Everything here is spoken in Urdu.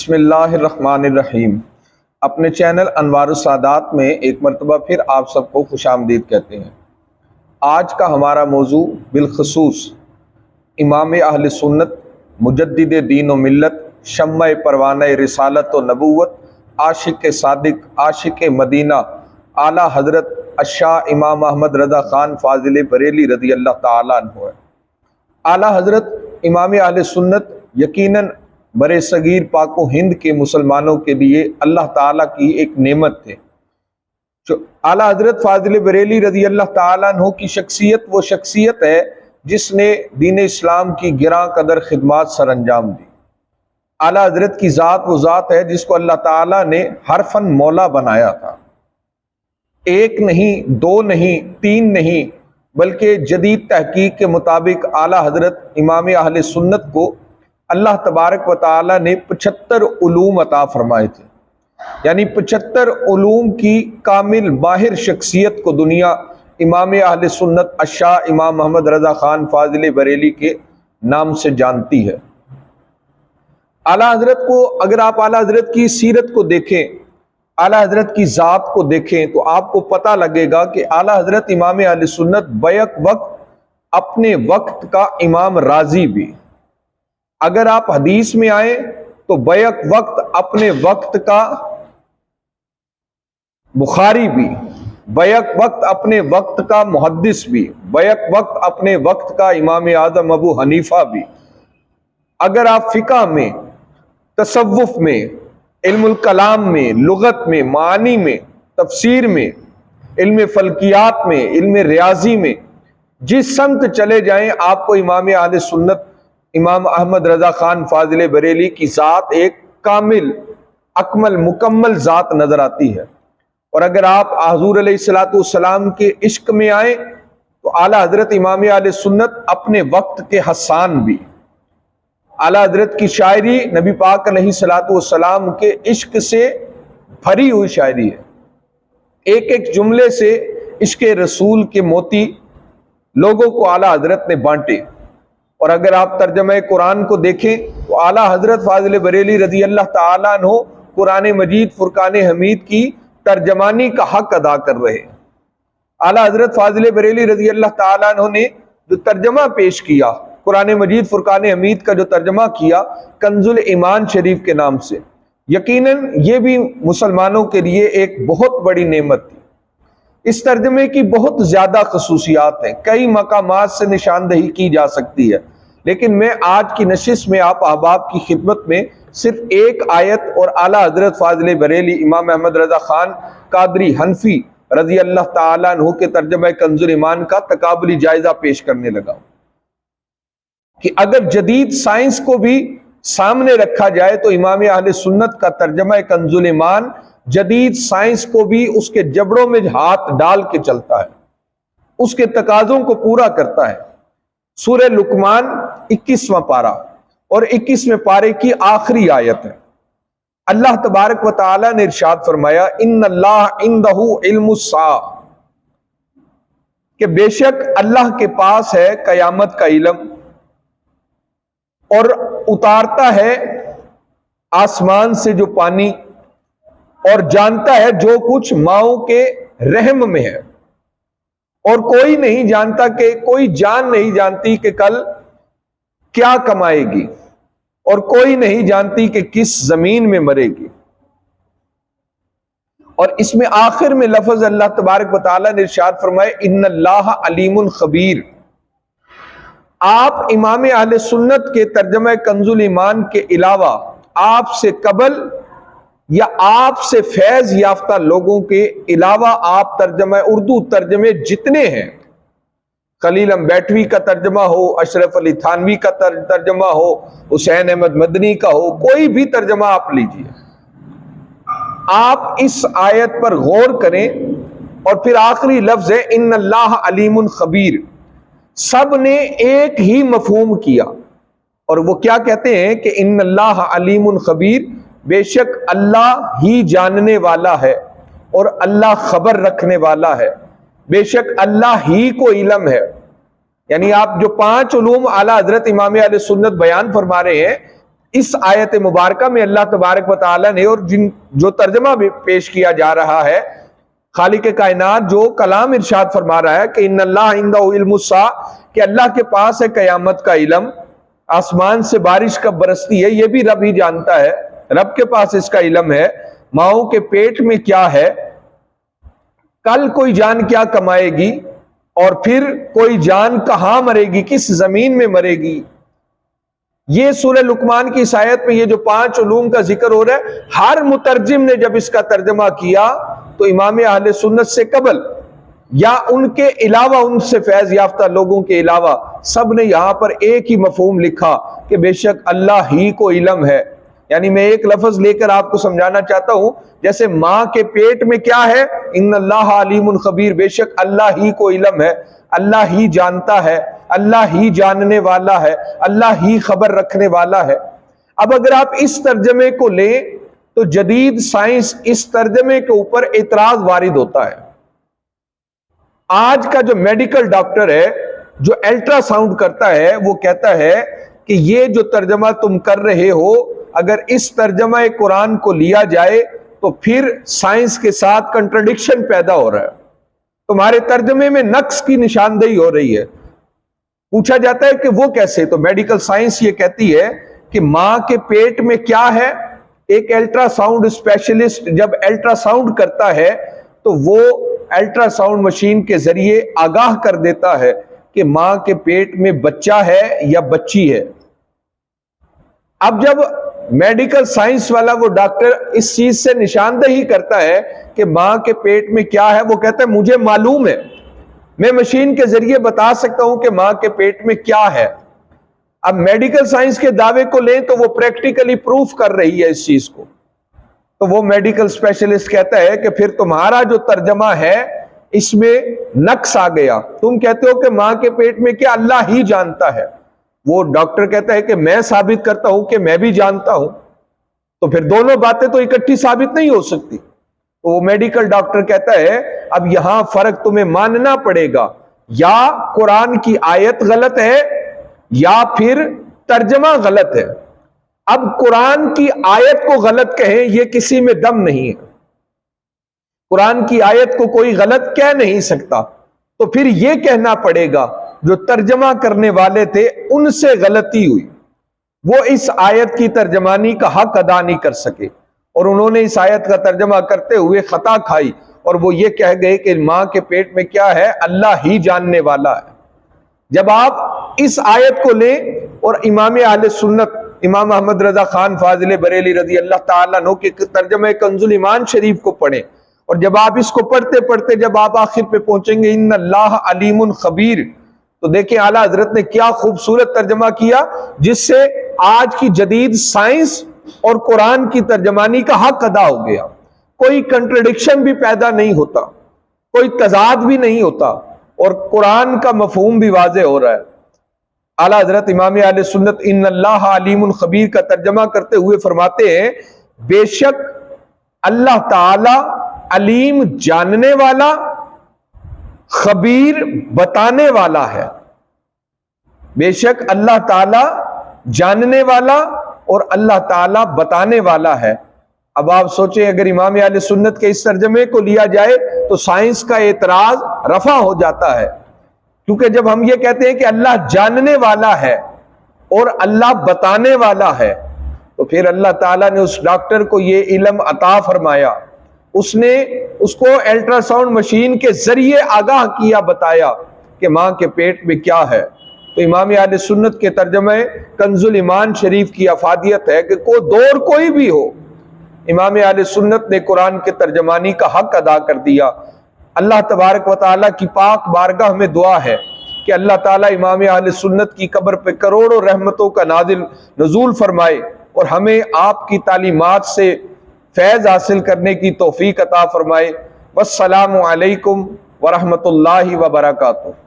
بسم اللہ الرحمن الرحیم۔ اپنے چینل انوار السادات میں ایک مرتبہ پھر آپ سب کو خوش آمدید کہتے ہیں۔ آج کا ہمارا موضوع بالخصوص امام اہل سنت، مجدد دین و ملت، شمع پروانہ رسالت و نبوت، عاشق صادق، عاشق مدینہ، اعلیٰ حضرت الشاہ امام احمد رضا خان فاضل بریلی رضی اللہ تعالیٰ عنہ ہے۔ اعلیٰ حضرت امام اہل سنت یقیناً برے صغیر پاک و ہند کے مسلمانوں کے لیے اللہ تعالیٰ کی ایک نعمت تھے۔ جو اعلیٰ حضرت فاضل بریلی رضی اللہ تعالیٰ عنہ کی شخصیت وہ شخصیت ہے جس نے دین اسلام کی گراں قدر خدمات سر انجام دی۔ اعلیٰ حضرت کی ذات وہ ذات ہے جس کو اللہ تعالیٰ نے حرفاً مولا بنایا تھا۔ ایک نہیں، دو نہیں، تین نہیں، بلکہ جدید تحقیق کے مطابق اعلیٰ حضرت امام اہل سنت کو اللہ تبارک و تعالیٰ نے 75 علوم عطا فرمائے تھے، یعنی 75 علوم کی کامل ماہر شخصیت کو دنیا امام اہل سنت الشاہ امام محمد رضا خان فاضل بریلی کے نام سے جانتی ہے۔ اعلیٰ حضرت کو اگر آپ اعلیٰ حضرت کی سیرت کو دیکھیں، اعلیٰ حضرت کی ذات کو دیکھیں تو آپ کو پتہ لگے گا کہ اعلیٰ حضرت امام اہل سنت بیک وقت اپنے وقت کا امام راضی بھی، اگر آپ حدیث میں آئیں تو بیک وقت اپنے وقت کا بخاری بھی، بیک وقت اپنے وقت کا محدث بھی، بیک وقت اپنے وقت کا امام اعظم ابو حنیفہ بھی۔ اگر آپ فقہ میں، تصوف میں، علم الکلام میں، لغت میں، معانی میں، تفسیر میں، علم فلکیات میں، علم ریاضی میں، جس سمت چلے جائیں آپ کو امام اہل سنت امام احمد رضا خان فاضل بریلی کی ذات ایک کامل، اکمل، مکمل ذات نظر آتی ہے۔ اور اگر آپ حضور علیہ الصلوۃ والسلام کے عشق میں آئیں تو اعلیٰ حضرت امام اہل سنت اپنے وقت کے حسان بھی۔ اعلیٰ حضرت کی شاعری نبی پاک علیہ الصلوۃ والسلام کے عشق سے بھری ہوئی شاعری ہے۔ ایک ایک جملے سے عشق رسول کے موتی لوگوں کو اعلیٰ حضرت نے بانٹے۔ اور اگر آپ ترجمہ قرآن کو دیکھیں تو اعلیٰ حضرت فاضل بریلی رضی اللہ تعالیٰ عنہ قرآن مجید فرقان حمید کی ترجمانی کا حق ادا کر رہے ہیں۔ اعلیٰ حضرت فاضل بریلی رضی اللہ تعالیٰ عنہ نے جو ترجمہ پیش کیا، قرآن مجید فرقان حمید کا جو ترجمہ کیا کنز الایمان شریف کے نام سے، یقیناً یہ بھی مسلمانوں کے لیے ایک بہت بڑی نعمت تھی۔ اس ترجمے کی بہت زیادہ خصوصیات ہیں، کئی مقامات سے نشاندہی کی جا سکتی ہے، لیکن میں آج کی نشست میں آپ احباب کی خدمت میں صرف ایک آیت اور اعلیٰ حضرت فاضل بریلی امام احمد رضا خان قادری حنفی رضی اللہ تعالیٰ عنہ کے ترجمہ کنز الایمان کا تقابلی جائزہ پیش کرنے لگا ہوں کہ اگر جدید سائنس کو بھی سامنے رکھا جائے تو امام اہل سنت کا ترجمہ کنز الایمان جدید سائنس کو بھی اس کے جبڑوں میں ہاتھ ڈال کے چلتا ہے، اس کے تقاضوں کو پورا کرتا ہے۔ سورہ لقمان 21واں پارہ اور 21ویں پارے کی آخری آیت ہے۔ اللہ تبارک و تعالی نے ارشاد فرمایا ان اللہ عندہ علم الساعہ، کہ بے شک اللہ کے پاس ہے قیامت کا علم، اور اتارتا ہے آسمان سے جو پانی، اور جانتا ہے جو کچھ ماؤں کے رحم میں ہے، اور کوئی نہیں جانتا، کہ کوئی جان نہیں جانتی کہ کل کیا کمائے گی، اور کوئی نہیں جانتی کہ کس زمین میں مرے گی۔ اور اس میں آخر میں لفظ اللہ تبارک و تعالیٰ نے ارشاد فرمائے ان اللہ علیم خبیر۔ آپ امام اہل سنت کے ترجمہ کنز الایمان کے علاوہ آپ سے قبل یا آپ سے فیض یافتہ لوگوں کے علاوہ آپ ترجمہ اردو ترجمے جتنے ہیں، خلیل بیٹوی کا ترجمہ ہو، اشرف علی تھانوی کا ترجمہ ہو، حسین احمد مدنی کا ہو، کوئی بھی ترجمہ آپ لیجئے، آپ اس آیت پر غور کریں، اور پھر آخری لفظ ہے ان اللہ علیم خبیر، سب نے ایک ہی مفہوم کیا، اور وہ کیا کہتے ہیں کہ ان اللہ علیم خبیر، بے شک اللہ ہی جاننے والا ہے اور اللہ خبر رکھنے والا ہے، بے شک اللہ ہی کو علم ہے۔ یعنی آپ جو 5 علوم اعلیٰ حضرت امام اہل سنت بیان فرما رہے ہیں، اس آیت مبارکہ میں اللہ تبارک و تعالیٰ نے اور جو ترجمہ بھی پیش کیا جا رہا ہے، خالق کائنات جو کلام ارشاد فرما رہا ہے کہ ان اللہ عنده علم الساعہ، کہ اللہ کے پاس ہے قیامت کا علم، آسمان سے بارش کب برستی ہے یہ بھی رب ہی جانتا ہے، رب کے پاس اس کا علم ہے، ماؤں کے پیٹ میں کیا ہے، کل کوئی جان کیا کمائے گی، اور پھر کوئی جان کہاں مرے گی، کس زمین میں مرے گی۔ یہ سورہ لقمان کی اس آیت میں یہ جو 5 علوم کا ذکر ہو رہا ہے، ہر مترجم نے جب اس کا ترجمہ کیا تو امام اہل سنت سے قبل یا ان کے علاوہ، ان سے فیض یافتہ لوگوں کے علاوہ، سب نے یہاں پر ایک ہی مفہوم لکھا کہ بے شک اللہ ہی کو علم ہے۔ یعنی میں ایک لفظ لے کر آپ کو سمجھانا چاہتا ہوں، جیسے ماں کے پیٹ میں کیا ہے، ان اللہ علیم خبیر، بے شک اللہ ہی کو علم ہے، اللہ ہی جانتا ہے، اللہ ہی جاننے والا ہے، اللہ ہی خبر رکھنے والا ہے۔ اب اگر آپ اس ترجمے کو لیں تو جدید سائنس اس ترجمے کے اوپر اعتراض وارد ہوتا ہے۔ آج کا جو میڈیکل ڈاکٹر ہے جو الٹرا ساؤنڈ کرتا ہے، وہ کہتا ہے کہ یہ جو ترجمہ تم کر رہے ہو، اگر اس ترجمہ قرآن کو لیا جائے تو پھر سائنس کے ساتھ کنٹرڈکشن پیدا ہو رہا ہے، تمہارے ترجمے میں نقص کی نشاندہی ہو رہی ہے۔ پوچھا جاتا ہے کہ وہ کیسے؟ تو میڈیکل سائنس یہ کہتی ہے کہ ماں کے پیٹ میں کیا ہے، ایک الٹرا ساؤنڈ اسپیشلسٹ جب الٹرا ساؤنڈ کرتا ہے تو وہ الٹرا ساؤنڈ مشین کے ذریعے آگاہ کر دیتا ہے کہ ماں کے پیٹ میں بچہ ہے یا بچی ہے۔ اب جب میڈیکل سائنس والا وہ ڈاکٹر اس چیز سے نشاندہی کرتا ہے کہ ماں کے پیٹ میں کیا ہے، وہ کہتا ہے مجھے معلوم ہے، میں مشین کے ذریعے بتا سکتا ہوں کہ ماں کے پیٹ میں کیا ہے۔ اب میڈیکل سائنس کے دعوے کو لیں تو وہ پریکٹیکلی پروف کر رہی ہے اس چیز کو، تو وہ میڈیکل اسپیشلسٹ کہتا ہے کہ پھر تمہارا جو ترجمہ ہے اس میں نقص آ گیا، تم کہتے ہو کہ ماں کے پیٹ میں کیا اللہ ہی جانتا ہے، وہ ڈاکٹر کہتا ہے کہ میں ثابت کرتا ہوں کہ میں بھی جانتا ہوں، تو پھر دونوں باتیں تو اکٹھی ثابت نہیں ہو سکتی۔ تو وہ میڈیکل ڈاکٹر کہتا ہے اب یہاں فرق تمہیں ماننا پڑے گا، یا قرآن کی آیت غلط ہے یا پھر ترجمہ غلط ہے۔ اب قرآن کی آیت کو غلط کہیں یہ کسی میں دم نہیں ہے، قرآن کی آیت کو کوئی غلط کہہ نہیں سکتا، تو پھر یہ کہنا پڑے گا جو ترجمہ کرنے والے تھے ان سے غلطی ہوئی، وہ اس آیت کی ترجمانی کا حق ادا نہیں کر سکے، اور انہوں نے اس آیت کا ترجمہ کرتے ہوئے خطا کھائی، اور وہ یہ کہہ گئے کہ ماں کے پیٹ میں کیا ہے اللہ ہی جاننے والا ہے۔ جب آپ اس آیت کو لیں اور امام اہل سنت امام احمد رضا خان فاضل بریلی رضی اللہ تعالیٰ عنہ کے ترجمہ کنز الایمان شریف کو پڑھیں، اور جب آپ اس کو پڑھتے پڑھتے جب آپ آخر پہ پہنچیں گے ان اللہ علیم خبیر، تو دیکھیں اعلیٰ حضرت نے کیا خوبصورت ترجمہ کیا، جس سے آج کی جدید سائنس اور قرآن کی ترجمانی کا حق ادا ہو گیا، کوئی کنٹرڈکشن بھی پیدا نہیں ہوتا، کوئی تضاد بھی نہیں ہوتا، اور قرآن کا مفہوم بھی واضح ہو رہا ہے۔ اعلیٰ حضرت امام اہل سنت ان اللہ علیم خبیر کا ترجمہ کرتے ہوئے فرماتے ہیں بے شک اللہ تعالی علیم جاننے والا، خبیر بتانے والا ہے، بے شک اللہ تعالی جاننے والا اور اللہ تعالی بتانے والا ہے۔ اب آپ سوچیں اگر امام اہل سنت کے اس ترجمے کو لیا جائے تو سائنس کا اعتراض رفع ہو جاتا ہے، کیونکہ جب ہم یہ کہتے ہیں کہ اللہ جاننے والا ہے اور اللہ بتانے والا ہے، تو پھر اللہ تعالیٰ نے اس ڈاکٹر کو یہ علم عطا فرمایا، اس نے اس کو الٹرا ساؤنڈ مشین کے ذریعے آگاہ کیا، بتایا کہ ماں کے پیٹ میں کیا ہے۔ تو امام اہل سنت کے ترجمہ کنز الایمان شریف کی افادیت ہے کہ دور کوئی بھی ہو، امام اہل سنت نے قرآن کے ترجمانی کا حق ادا کر دیا۔ اللہ تبارک و تعالیٰ کی پاک بارگاہ میں دعا ہے کہ اللہ تعالیٰ امام اہل سنت کی قبر پہ کروڑوں رحمتوں کا نزول فرمائے، اور ہمیں آپ کی تعلیمات سے فیض حاصل کرنے کی توفیق عطا فرمائے۔ والسلام علیکم ورحمۃ اللہ وبرکاتہ۔